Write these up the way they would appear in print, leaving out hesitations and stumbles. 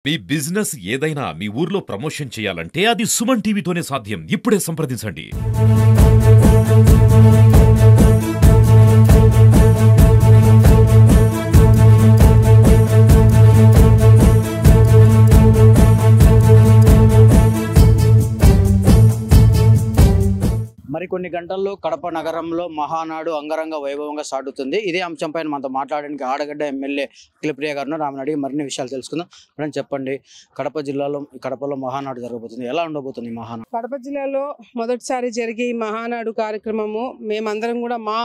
మీ business ఏదైనా మీ ఊర్లో promotion చేయాలంటే అది సుమన్ టీవీతోనే సాధ్యం. ఇప్పుడే సంప్రదించండి. మరికొన్ని గంటల్లో కడప నగరంలో మహానాడు అంగరంగ వైభవంగా సాగుతుంది. ఇదే అంశంపై మనతో మాట్లాడడానికి ఆడగడ్డ ఎమ్మెల్యే అఖిలప్రియ గారిని రామనాడి మరిన్ని విషయాలు తెలుసుకుందాం. మేడం చెప్పండి, కడపలో మహానాడు జరగబోతుంది, ఎలా ఉండబోతుంది మహానాడు? కడప జిల్లాలో మొదటిసారి జరిగే ఈ మహానాడు కార్యక్రమము మేమందరం కూడా మా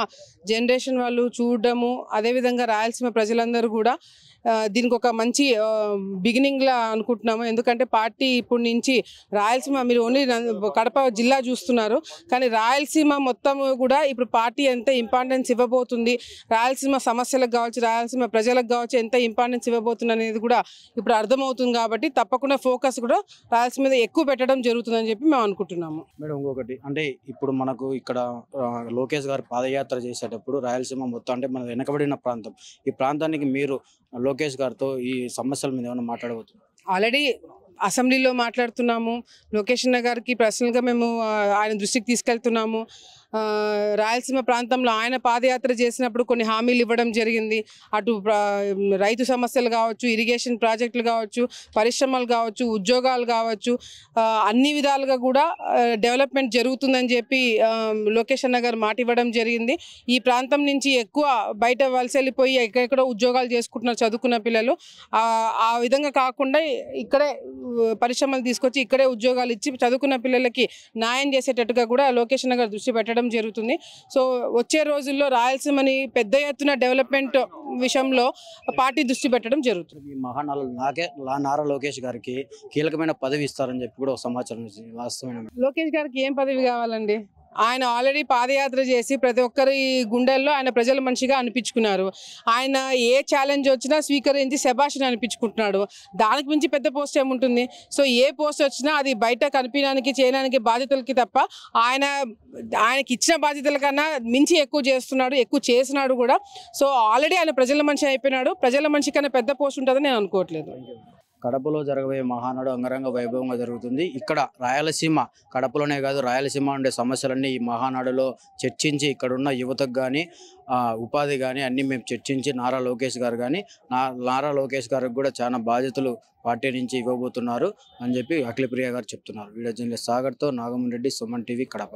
జనరేషన్ వాళ్ళు చూడడము, అదేవిధంగా రాయలసీమ ప్రజలందరూ కూడా దీనికి ఒక మంచి బిగినింగ్లా అనుకుంటున్నాము. ఎందుకంటే పార్టీ ఇప్పటి నుంచి రాయలసీమ, మీరు ఓన్లీ కడప జిల్లా చూస్తున్నారు, కానీ రాయలసీమ మొత్తం కూడా ఇప్పుడు పార్టీ ఎంత ఇంపార్టెన్స్ ఇవ్వబోతుంది, రాయలసీమ సమస్యలకు కావచ్చు, రాయలసీమ ప్రజలకు కావచ్చు ఎంత ఇంపార్టెన్స్ ఇవ్వబోతుంది అనేది కూడా ఇప్పుడు అర్థమవుతుంది. కాబట్టి తప్పకుండా ఫోకస్ కూడా రాయలసీమ మీద ఎక్కువ పెట్టడం జరుగుతుందని చెప్పి మేము అనుకుంటున్నాము. మేడం ఇంకొకటి అంటే ఇప్పుడు మనకు ఇక్కడ లోకేష్ గారు పాదయాత్ర చేసేటప్పుడు రాయలసీమ మొత్తం అంటే మన వెనకబడిన ప్రాంతం, ఈ ప్రాంతానికి మీరు లోకేష్ గారితో ఈ సమస్యల మీద ఏమైనా మాట్లాడబోతుంది? ఆల్రెడీ అసెంబ్లీలో మాట్లాడుతున్నాము. లోకేష్ అన్న గారికి పర్సనల్గా మేము ఆయన దృష్టికి తీసుకెళ్తున్నాము. రాయలసీమ ప్రాంతంలో ఆయన పాదయాత్ర చేసినప్పుడు కొన్ని హామీలు ఇవ్వడం జరిగింది. అటు రైతు సమస్యలు కావచ్చు, ఇరిగేషన్ ప్రాజెక్టులు కావచ్చు, పరిశ్రమలు కావచ్చు, ఉద్యోగాలు కావచ్చు, అన్ని విధాలుగా కూడా డెవలప్మెంట్ జరుగుతుందని చెప్పి లోకేష్ అన్న గారు మాట ఇవ్వడం జరిగింది. ఈ ప్రాంతం నుంచి ఎక్కువ బయట వలస వెళ్ళిపోయి ఎక్కడెక్కడో ఉద్యోగాలు చేసుకుంటున్నారు చదువుకున్న పిల్లలు. ఆ విధంగా కాకుండా ఇక్కడే పరిశ్రమలు తీసుకొచ్చి ఇక్కడే ఉద్యోగాలు ఇచ్చి చదువుకున్న పిల్లలకి న్యాయం చేసేటట్టుగా కూడా లోకేష్ అన్న గారు దృష్టి పెట్టడం జరుగుతుంది. సో వచ్చే రోజుల్లో రాయలసీమని పెద్ద ఎత్తున డెవలప్మెంట్ విషయంలో పార్టీ దృష్టి పెట్టడం జరుగుతుంది. ఈ మహానాడు నారా లోకేష్ గారికి కీలకమైన పదవి ఇస్తారని చెప్పి కూడా ఒక సమాచారం వాస్తవమైన? లోకేష్ గారికి ఏం పదవి కావాలండి? ఆయన ఆల్రెడీ పాదయాత్ర చేసి ప్రతి ఒక్కరి గుండెల్లో ఆయన ప్రజల మనిషిగా అనిపించుకున్నారు. ఆయన ఏ ఛాలెంజ్ వచ్చినా స్వీకరించి శభాషిని అనిపించుకుంటున్నాడు. దానికి మించి పెద్ద పోస్ట్ ఏముంటుంది? సో ఏ పోస్ట్ వచ్చినా అది బయట కనిపించడానికి చేయడానికి బాధ్యతలకి తప్ప ఆయనకి ఇచ్చిన బాధ్యతల కన్నా మించి ఎక్కువ చేస్తున్నాడు, ఎక్కువ చేసినాడు కూడా. సో ఆల్రెడీ ఆయన ప్రజల మనిషి అయిపోయినాడు. ప్రజల మనిషి కన్నా పెద్ద పోస్ట్ ఉంటుందని నేను అనుకోవట్లేదు. కడపలో జరగబోయే మహానాడు అంగరంగ వైభవంగా జరుగుతుంది. ఇక్కడ రాయలసీమ, కడపలోనే కాదు రాయలసీమ ఉండే సమస్యలన్నీ ఈ మహానాడులో చర్చించి ఇక్కడున్న యువతకు కానీ ఉపాధి కానీ అన్నీ మేము చర్చించి నారా లోకేష్ గారికి కూడా చాలా బాధ్యతలు పార్టీ నుంచి ఇవ్వబోతున్నారు అని చెప్పి అఖిలప్రియ గారు చెప్తున్నారు. Video journalist సాగర్తో నాగమన్ Reddy, Suman TV, Kadapa.